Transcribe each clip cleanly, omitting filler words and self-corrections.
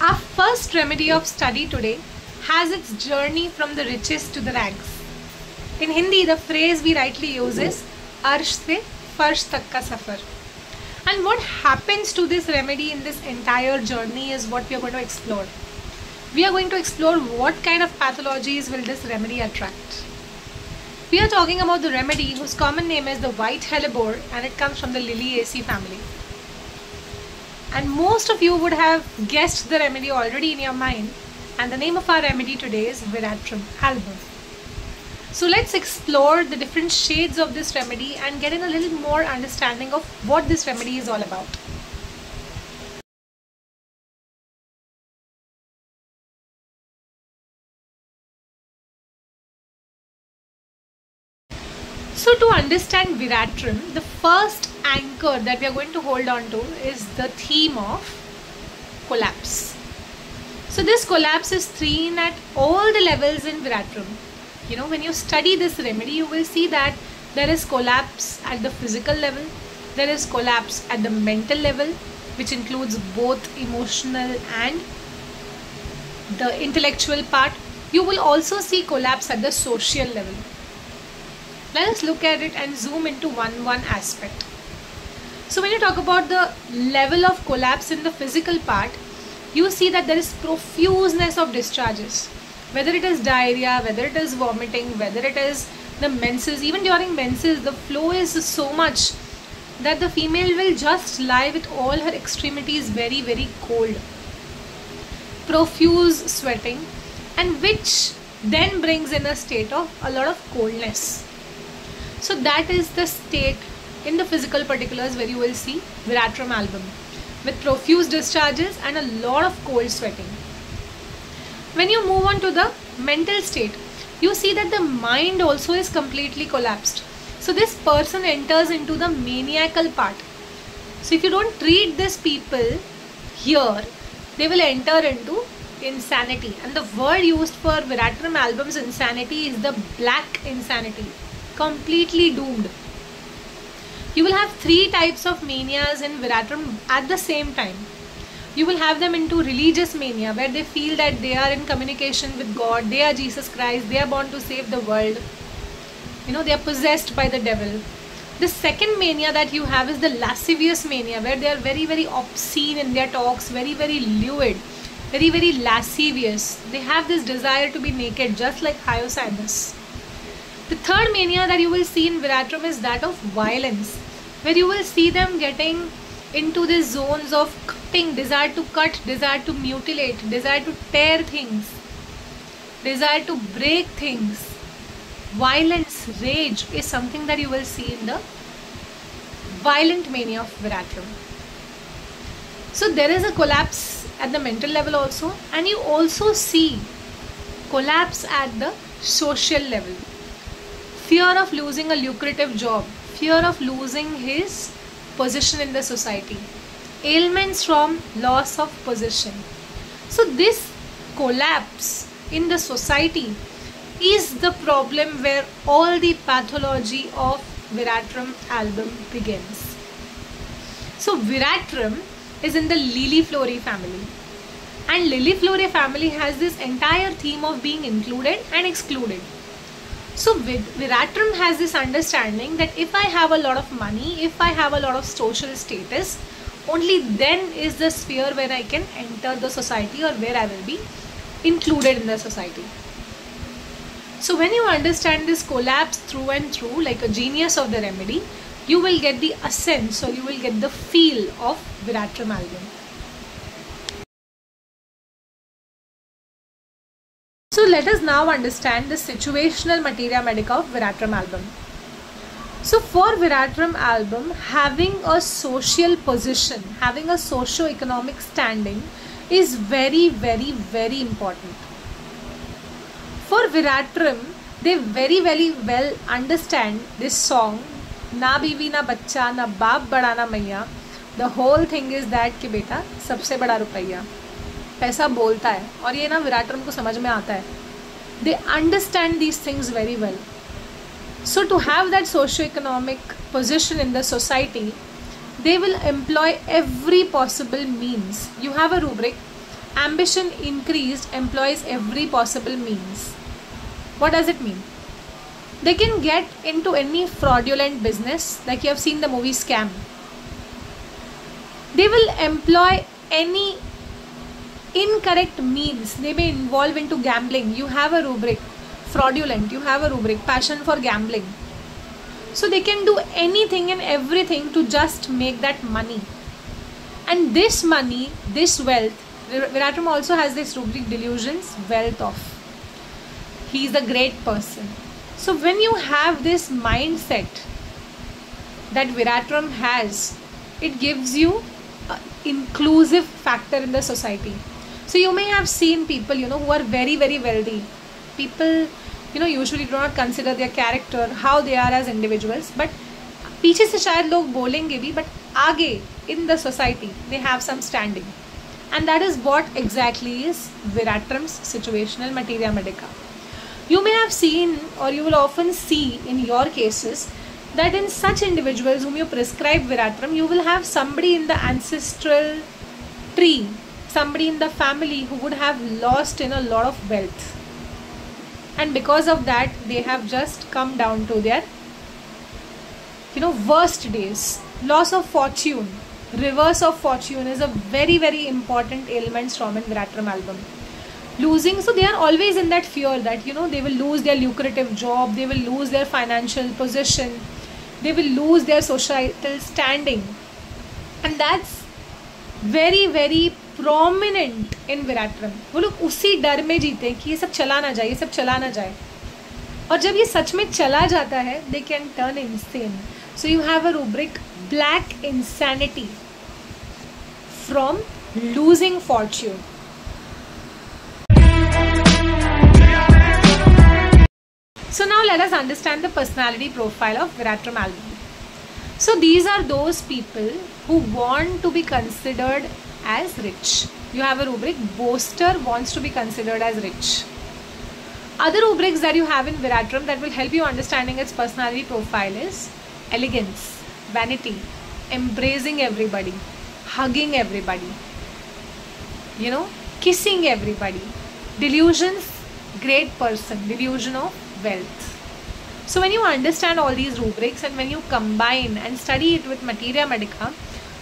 Our first remedy of study today has its journey from the riches to the rags. In Hindi, the phrase we rightly use is Arsh se Farsh tak ka safar. And what happens to this remedy in this entire journey is what we are going to explore. We are going to explore what kind of pathologies will this remedy attract. We are talking about the remedy whose common name is the white hellebore, and it comes from the Liliaceae family. And most of you would have guessed the remedy already in your mind, and the name of our remedy today is Veratrum album. So let's explore the different shades of this remedy and get in a little more understanding of what this remedy is all about. So to understand Veratrum, the first anchor that we are going to hold on to is the theme of collapse. So this collapse is seen at all the levels in Veratrum. You know, when you study this remedy, you will see that there is collapse at the physical level, there is collapse at the mental level, which includes both emotional and the intellectual part. You will also see collapse at the social level. Let us look at it and zoom into one aspect. So when you talk about the level of collapse in the physical part, you see that there is profuseness of discharges. Whether it is diarrhea, whether it is vomiting, whether it is the menses, even during menses, the flow is so much that the female will just lie with all her extremities very, very cold. Profuse sweating, and which then brings in a state of a lot of coldness. So that is the state in the physical particulars where you will see Veratrum album with profuse discharges and a lot of cold sweating. When you move on to the mental state, you see that the mind also is completely collapsed. So this person enters into the maniacal part. So if you don't treat these people here, they will enter into insanity. And the word used for Veratrum album's insanity is the black insanity. Completely doomed. You will have three types of manias in Veratrum at the same time. You will have them into religious mania, where they feel that they are in communication with God, they are Jesus Christ, they are born to save the world. You know, they are possessed by the devil. The second mania that you have is the lascivious mania, where they are very, very obscene in their talks, very, very lewd, very, very lascivious. They have this desire to be naked, just like Hyocinus. The third mania that you will see in Veratrum is that of violence, where you will see them getting into the zones of cutting, desire to cut, desire to mutilate, desire to tear things, desire to break things. Violence, rage is something that you will see in the violent mania of Veratrum. So there is a collapse at the mental level also, and you also see collapse at the social level. Fear of losing a lucrative job, fear of losing his position in the society, ailments from loss of position. So this collapse in the society is the problem where all the pathology of Veratrum album begins. So Veratrum is in the Liliflorae family, and Liliflorae family has this entire theme of being included and excluded. So Veratrum has this understanding that if I have a lot of money, if I have a lot of social status, only then is the sphere where I can enter the society, or where I will be included in the society. So when you understand this collapse through and through, like a genius of the remedy, you will get the essence, or you will get the feel of Veratrum album. So let us now understand the situational materia medica of Veratrum album. So for Veratrum album, having a social position, having a socio-economic standing is very, very, very important. For Veratrum, they very, very well understand this song, Na Bivi Na Bachcha Na Baap Bada Na Maiya. The whole thing is that कि बेटा सबसे बड़ा रुपया पैसा बोलता है, और ये ना Veratrum को समझ में आता है. They understand these things very well. So to have that socio-economic position in the society, they will employ every possible means. You have a rubric, ambition increased, employs every possible means. What does it mean? They can get into any fraudulent business, like you have seen the movie Scam. They will employ any incorrect means. They may involve into gambling. You have a rubric, fraudulent. You have a rubric, passion for gambling. So they can do anything and everything to just make that money. And this money, this wealth, Virat Ram also has this rubric, delusions, wealth of. He is a great person. So when you have this mindset that Virat Ram has, it gives you an inclusive factor in the society. So you may have seen people, who are very, very wealthy. People, usually do not consider their character, how they are as individuals. But पीछे से शायद लोग बोलेंगे भी, but आगे in the society they have some standing. And that is what exactly is Virat Ram's situational materia medica. You may have seen, or you will often see in your cases, that in such individuals whom you prescribe Virat Ram, you will have somebody in the ancestral tree, somebody in the family who would have lost in a lot of wealth. And because of that, they have just come down to their, worst days. Loss of fortune, reverse of fortune is a very, very important ailment from in Virat Ram album. Losing, so they are always in that fear that, they will lose their lucrative job, they will lose their financial position, they will lose their societal standing. And that's very, very prominent in Virat Ram. वो लोग उसी डर में जीते हैं कि ये सब चला ना जाए, ये सब चला ना जाए. और जब ये सच में चला जाता है, they can turn insane. So you have a rubric, black insanity from losing fortune. So now let us understand the personality profile of Virat Ram album. So these are those people who want to be considered as rich. You have a rubric, boaster wants to be considered as rich. Other rubrics that you have in Virat Ram that will help you understanding its personality profile is elegance, vanity, embracing everybody, hugging everybody, kissing everybody, delusions, great person, delusion of wealth. So when you understand all these rubrics and when you combine and study it with materia medica,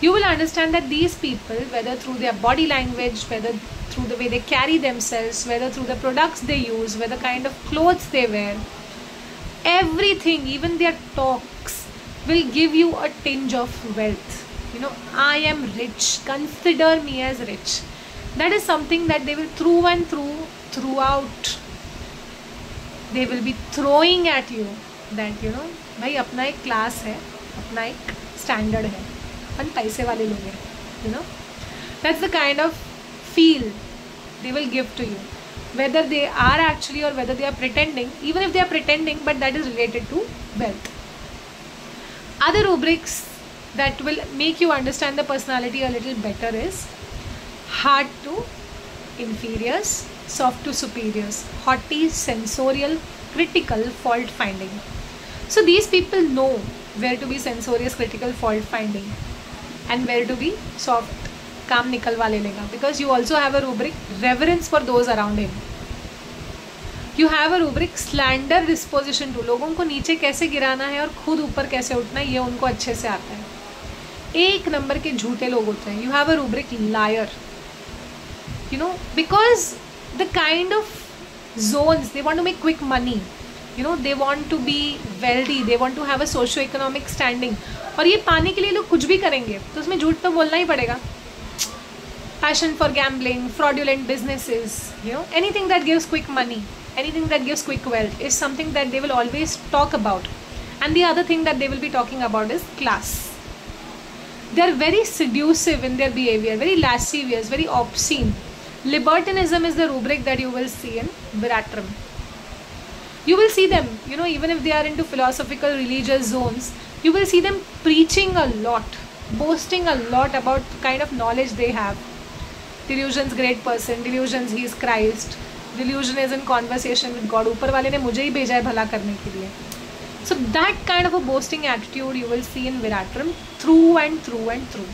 you will understand that these people, whether through their body language, whether through the way they carry themselves, whether through the products they use, whether the kind of clothes they wear, everything, even their talks, will give you a tinge of wealth. I am rich, consider me as rich. That is something that they will through and throughout, they will be throwing at you that, भाई अपना एक class है, अपना एक standard है, अपन पैसे वाले लोग हैं, That's the kind of feel they will give to you. Whether they are actually or whether they are pretending, even if they are pretending, but that is related to wealth. Other rubrics that will make you understand the personality a little better is hard to inferiors, soft to superiors, haughty, sensorial, critical, fault finding. So these people know where to be censorious, critical, fault finding, and where to be soft, काम निकलवा ले लेगा, because you also have a rubric, reverence for those around him. You have a rubric, slander disposition to, लोगों को नीचे कैसे गिराना है और खुद ऊपर कैसे उठना है, ये उनको अच्छे से आता है. एक नंबर के झूठे लोग होते हैं. You have a rubric, liar. Because the kind of zones, they want to make quick money. They want to be wealthy, they want to have a socio-economic standing. और ये पाने के लिए लोग कुछ भी करेंगे, तो उसमें झूठ तो बोलना ही पड़ेगा. Passion for gambling, fraudulent businesses, anything that gives quick money, anything that gives quick wealth is something that they will always talk about. And the other thing that they will be talking about is class. They are very seductive in their behavior, very lascivious, very obscene. Libertinism is the rubric that you will see in Virat Ram. You will see them, even if they are into philosophical, religious zones, you will see them preaching a lot, boasting a lot about the kind of knowledge they have. Delusions, great person, delusions, he is Christ, delusion is in conversation with God, ऊपर वाले ने मुझे ही भेजा है भला करने के लिए. So that kind of a boasting attitude you will see in Virat Ram through and through and through.